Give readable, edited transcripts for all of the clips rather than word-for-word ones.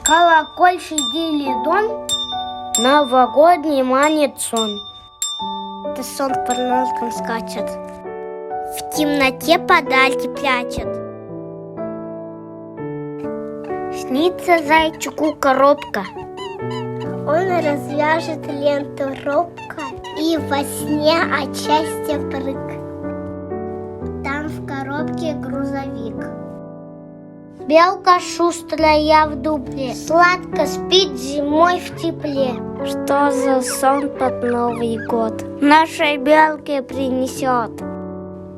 Колокольчик дон, новогодний манит сон. Это сон по ножкам скачет, в темноте подарки прячет. Снится зайчику коробка, он развяжет ленту робко и во сне от счастья прыг. Там в коробке грузовик. Белка шустрая в дупле, сладко спит зимой в тепле. Что за сон под Новый год нашей белке принесет?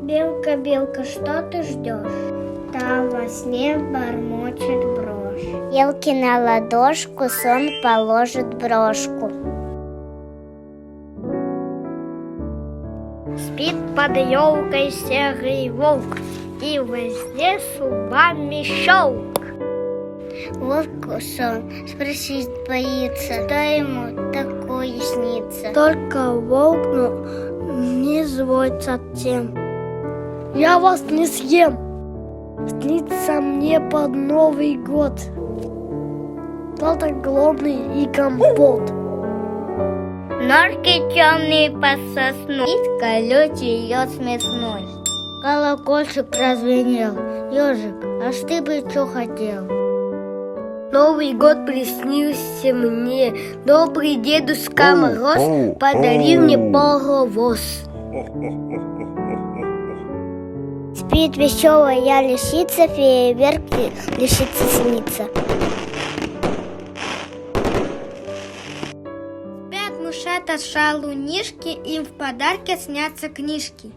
Белка, белка, что ты ждешь? Там во сне бормочет брошь. Белке на ладошку сон положит брошку. Спит под елкой серый волк, и возле зубами щелк. Волку сон спросить боится, что ему такое снится. Только волк, не злой совсем. Я вас не съем, снится мне под Новый год. Кто-то голодный и компот. Ножки темные по сосну, и колючий лед смешной. Колокольчик прозвенел. Ежик, а ты бы что хотел? Новый год приснился мне. Добрый Дедушка Мороз подарил мне паровоз. Спит веселая лисица, фейерверки лисице снится. Спят мышата шалунишки, им в подарке снятся книжки.